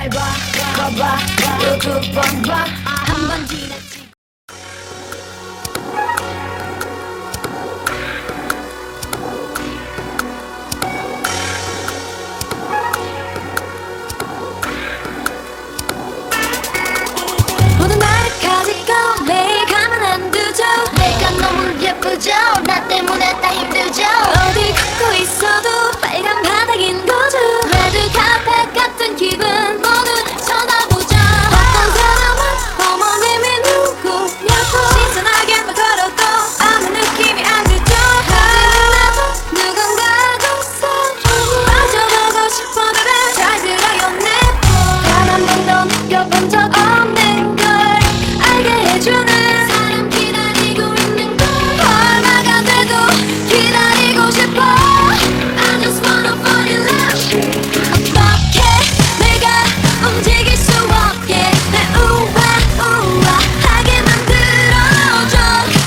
날 봐, 봐봐, 또 두 번 봐. 한 번 지났지. 모든 날 가지고 매일 가만 안 두죠. 내가 너무 예쁘죠. 나 때문에 다 힘들죠. 어디 걷고 있어도 빨간 바닥인 거죠. 레드 카펫 같은 기분 모두 쳐다보죠. 어떤 사람은 어머님이 누구냐고 신선하게만 걸어도 아무 느낌이 안 들죠. 하지만 나도 누군가하고 싸우고 빠져보고 싶어. 그래 잘 들어요 내말. 단 한 번도 느껴본 적 없는 걸 알게 해주는 사람 기다리고 있는 걸 얼마가 돼도 기다리고 싶어. I just wanna fall in love. 어떻게 내가 움직일 수 없게 날 우아하게 만들어줘.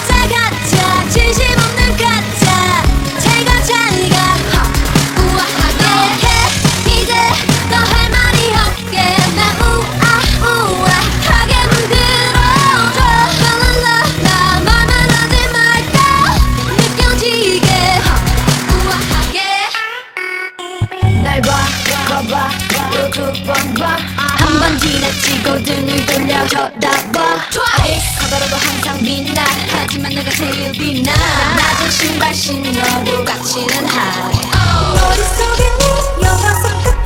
가짜 진심 없는 가짜 잘가 우아하게 해. 이제 더 할 말이 없게 날 우아하게 만들어줘. 랄랄라 나 말만 하지 말고 느껴지게 우아하게 날 봐, 봐봐, 또 두 번 봐. 한 번 지나치고 등을 돌려 쳐다봐. 커다라도 항상 빛나. 하지만 내가 제일 빛나. 낮은 신발 신어도 갇히는 하이. 머릿속에 네 영화 속